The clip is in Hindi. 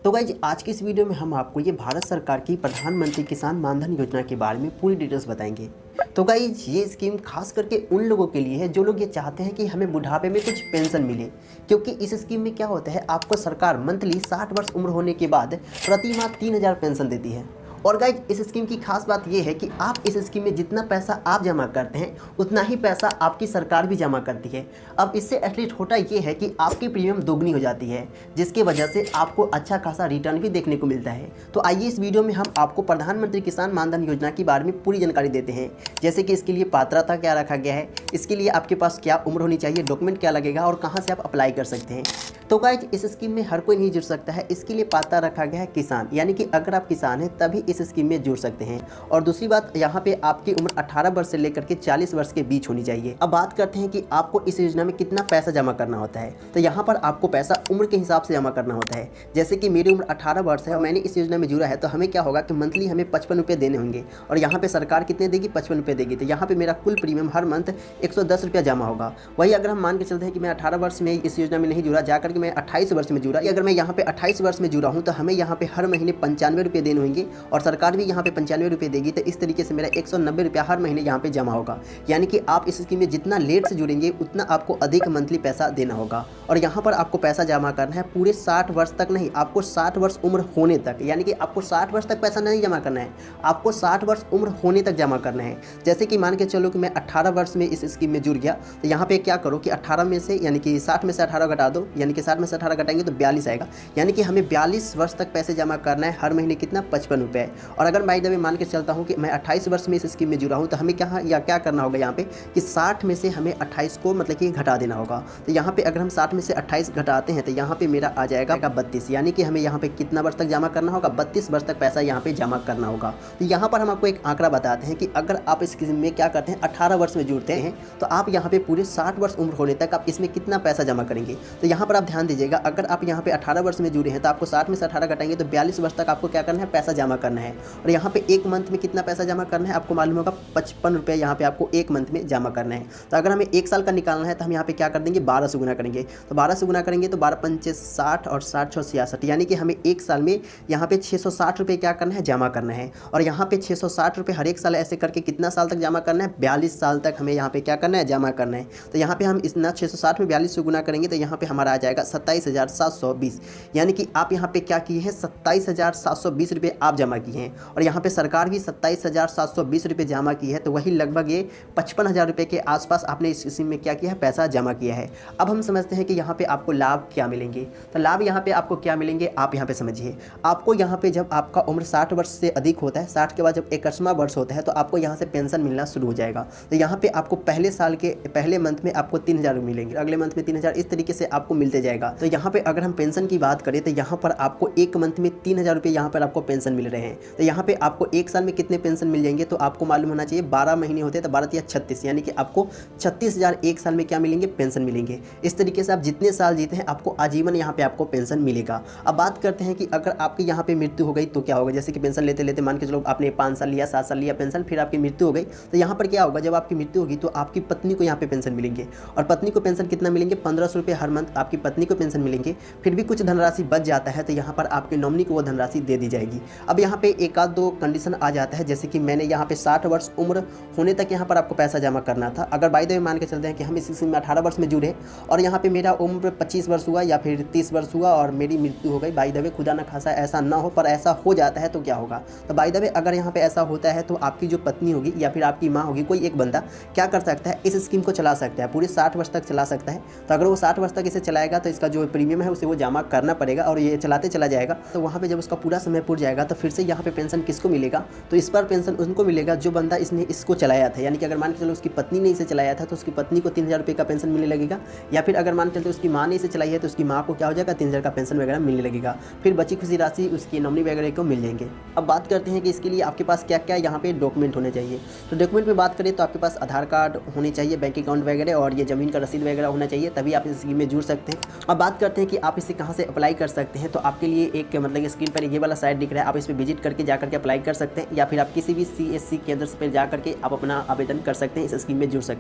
तो गाइज आज की इस वीडियो में हम आपको ये भारत सरकार की प्रधानमंत्री किसान मानधन योजना के बारे में पूरी डिटेल्स बताएंगे। तो गाइज ये स्कीम खास करके उन लोगों के लिए है जो लोग ये चाहते हैं कि हमें बुढ़ापे में कुछ पेंशन मिले, क्योंकि इस स्कीम में क्या होता है, आपको सरकार मंथली 60 वर्ष उम्र होने के बाद प्रति माह 3000 पेंशन देती है। और गाइज इस स्कीम की खास बात यह है कि आप इस स्कीम में जितना पैसा आप जमा करते हैं उतना ही पैसा आपकी सरकार भी जमा करती है। अब इससे एटलीस्ट होता ये है कि आपकी प्रीमियम दोगुनी हो जाती है, जिसकी वजह से आपको अच्छा खासा रिटर्न भी देखने को मिलता है। तो आइए इस वीडियो में हम आपको प्रधानमंत्री किसान मानधन योजना के बारे में पूरी जानकारी देते हैं, जैसे कि इसके लिए पात्रता क्या रखा गया है, इसके लिए आपके पास क्या उम्र होनी चाहिए, डॉक्यूमेंट क्या लगेगा और कहाँ से आप अप्लाई कर सकते हैं। तो गाइज इस स्कीम में हर कोई नहीं जुड़ सकता है, इसके लिए पात्र रखा गया है किसान, यानी कि अगर आप किसान हैं तभी इस स्कीम में जुड़ सकते हैं। और दूसरी बात, यहाँ पे आपकी उम्र 18 वर्ष से लेकर के 40 वर्ष के बीच होनी चाहिए। अब बात करते हैं कि आपको इस योजना में कितना पैसा जमा करना होता है। तो यहाँ पर आपको पैसा उम्र के हिसाब से जमा करना होता है। जैसे कि मेरी उम्र 18 वर्ष है और मैंने इस योजना में जुड़ा है, तो हमें क्या होगा कि मंथली हमें 55 रुपये देने होंगे और यहाँ पे सरकार कितने देगी, 55 रुपये देगी। तो यहाँ पे मेरा कुल प्रीमियम हर मंथ 110 रुपया जमा होगा। वही अगर हम मान के चलते हैं कि मैं 18 वर्ष में इस योजना में नहीं जुड़ा, जाकर के मैं 28 वर्ष में जुड़ा, अगर मैं यहाँ पे 28 वर्ष में जुड़ा हूँ तो हमें यहाँ पे हर महीने 95 रुपये देने होंगे और सरकार भी यहाँ पे 95 रुपये देगी। तो इस तरीके से मेरा 190 रुपया हर महीने यहाँ पे जमा होगा। यानी कि आप इस स्कीम में जितना लेट से जुड़ेंगे उतना आपको अधिक मंथली पैसा देना होगा। और यहाँ पर आपको पैसा जमा करना है पूरे 60 वर्ष तक नहीं, आपको 60 वर्ष उम्र होने तक, यानी कि आपको 60 वर्ष तक पैसा नहीं जमा करना है, आपको 60 वर्ष उम्र होने तक जमा करना है। जैसे कि मान के चलो कि मैं 18 वर्ष में इस स्कीम में जुड़ गया, तो यहाँ पे क्या करो कि 18 में से यानी कि 60 में से 18 घटा दो, यानी कि 60 में से 18 घटाएंगे तो 42 आएगा। यानी कि हमें 42 वर्ष तक पैसे जमा करना है, हर महीने कितना, 55 रुपये। और अगर बाय द वे मान के चलता हूँ कि मैं 28 वर्ष में इस स्कीम में जुड़ा हूँ, तो हमें क्या करना होगा यहाँ पे कि 60 में से हमें 28 को मतलब कि घटा देना होगा। तो यहाँ पे अगर हम 60 में से 28 घटाते हैं तो यहाँ पे मेरा आ जाएगा 32, यानी कि हमें यहाँ पे कितना वर्ष तक जमा करना होगा, 32 वर्ष तक पैसा यहाँ पे जमा करना होगा। तो यहाँ पर हम आपको एक आंकड़ा बताते हैं कि अगर आप इस स्कीम में क्या करते हैं, 18 वर्ष में जुड़ते हैं, तो आप यहाँ पे पूरे 60 वर्ष उम्र होने तक आप इसमें कितना पैसा जमा करेंगे। तो यहाँ पर आप ध्यान दीजिएगा, अगर आप यहाँ पे 18 वर्ष में जुड़े हैं तो आपको 60 में से 18 घटाएंगे तो 42 वर्ष तक आपको क्या करना है, पैसा जमा करना है। और यहाँ पे एक मंथ में कितना पैसा जमा करना है, आपको मालूम होगा 55 रुपये यहाँ पे आपको एक मंथ में जमा करना है। तो अगर हमें एक साल का निकालना है तो हम यहाँ पे क्या कर देंगे, 12 से गुना करेंगे। तो 12 से गुना करेंगे तो 12 पंचे 60 और 60 6 66, यानी कि हमें एक साल में यहाँ पे 660 रुपये क्या करना है, जमा करना है। और यहाँ पे 660 रुपये हर एक साल ऐसे करके कितना साल तक जमा करना है, 42 साल तक हमें यहाँ पे क्या करना है, जमा करना है। तो यहाँ पे हम इतना 660 में 42 से गुना करेंगे तो यहाँ पे हमारा आ जाएगा 27,720, यानी कि आप यहाँ पे क्या किए हैं, 27,720 रुपये आप जमा किए हैं। और यहाँ पे सरकार भी 27,720 रुपये जमा की है, तो वही लगभग ये 55,000 रुपये के आसपास आपने इस स्कीम में क्या किया है, पैसा जमा किया है। अब हम समझते हैं कि यहाँ पे आपको लाभ क्या मिलेंगे। तो लाभ यहाँ पे आपको क्या मिलेंगे, आप यहाँ पे समझिए। आपको यहाँ पे जब आपका उम्र 60 वर्ष से अधिक होता है, 60 के बाद जब 61वां वर्ष होता है, तो आपको यहाँ से पेंशन मिलना शुरू हो जाएगा। तो यहाँ पे आपको पहले साल के पहले मंथ में आपको 3000 मिलेंगे, अगले मंथ में 3000, इस तरीके से आपको मिलते जाएगा। तो यहाँ पे अगर हम पेंशन की बात करें तो यहाँ पर आपको एक मंथ में 3000 रुपये यहाँ पर आपको पेंशन मिल रहे हैं। तो यहाँ पे आपको एक साल में कितने पेंशन मिल जाएंगे, तो आपको मालूम होना चाहिए 12 महीने होते हैं, तो 12 या 36, यानी कि आपको 36,000 एक साल में क्या मिलेंगे, पेंशन मिलेंगे। इस तरीके से आप जितने साल जीते हैं आपको आजीवन यहाँ पे आपको पेंशन मिलेगा। अब बात करते हैं कि अगर आपकी यहाँ पे मृत्यु हो गई तो क्या होगा। जैसे कि पेंशन लेते लेते मान के चलो आपने 5 साल लिया, 7 साल लिया पेंशन, फिर आपकी मृत्यु हो गई, तो यहाँ पर क्या होगा, जब आपकी मृत्यु होगी तो आपकी पत्नी को यहाँ पे पेंशन मिलेंगे। और पत्नी को पेंशन कितना मिलेंगे, 1500 रुपये हर मंथ आपकी पत्नी को पेंशन मिलेंगे। फिर भी कुछ धनराशि बच जाता है तो यहाँ पर आपके नॉमिनी को वो धनराशि दे दी जाएगी। अब यहाँ पे एक आध दो कंडीशन आ जाता है, जैसे कि मैंने यहाँ पे 60 वर्ष उम्र होने तक यहाँ पर आपको पैसा जमा करना था। अगर बाय द वे मान के चलते हैं कि हम इस स्कीम में 18 वर्ष में जुड़े और यहाँ पे मेरा उम्र 25 वर्ष हुआ या फिर 30 वर्ष हुआ और मेरी मृत्यु हो गई, बाय द वे खुदा ना खासा ऐसा ना हो, पर ऐसा हो जाता है तो क्या होगा। तो बाय द वे अगर यहाँ पे ऐसा होता है तो आपकी जो पत्नी होगी या फिर आपकी माँ होगी, कोई एक बंदा क्या कर सकता है, इस स्कीम को चला सकता है, पूरे 60 वर्ष तक चला सकता है। तो अगर वो 60 वर्ष तक इसे चलाएगा तो इसका जो प्रीमियम है उसे वो जमा करना पड़ेगा और ये चलाते चला जाएगा। तो वहाँ पे जब उसका पूरा समय पूरा जाएगा तो फिर से यहाँ पे पेंशन किसको मिलेगा, तो इस पर पेंशन उनको मिलेगा जो बंदा इसने इसको चलाया था। यानी कि अगर मान के चलो उसकी पत्नी ने इसे चलाया था तो उसकी पत्नी को 3000 रुपये का पेंशन मिलने लगेगा, या फिर अगर मान के चलते उसकी माँ ने इसे चलाई है तो उसकी माँ को क्या हो जाएगा, 3000 का पेंशन वगैरह मिलने लगेगा। फिर बची खुशी राशि उसकी नॉमिनी वगैरह को मिल जाएंगे। अब बात करते हैं कि इसके लिए आपके पास क्या क्या यहाँ पे डॉक्यूमेंट होने चाहिए। तो डॉक्यूमेंट में बात करें तो आपके पास आधार कार्ड होने चाहिए, बैंक अकाउंट वगैरह और ये ज़मीन का रसीद वगैरह होना चाहिए, तभी आप इस स्कीम में जुड़ सकते हैं। अब बात करते हैं कि आप इसे कहाँ से अप्लाई कर सकते हैं। तो आपके लिए एक मतलब स्क्रीन पर ये वाला साइट दिख रहा है, आप इस पर विजिट करके जाकर के अप्लाई कर सकते हैं, या फिर आप किसी भी CSC केंद्र पर जा करके आप अपना आवेदन कर सकते हैं, इस स्कीम में जुड़ सकते हैं।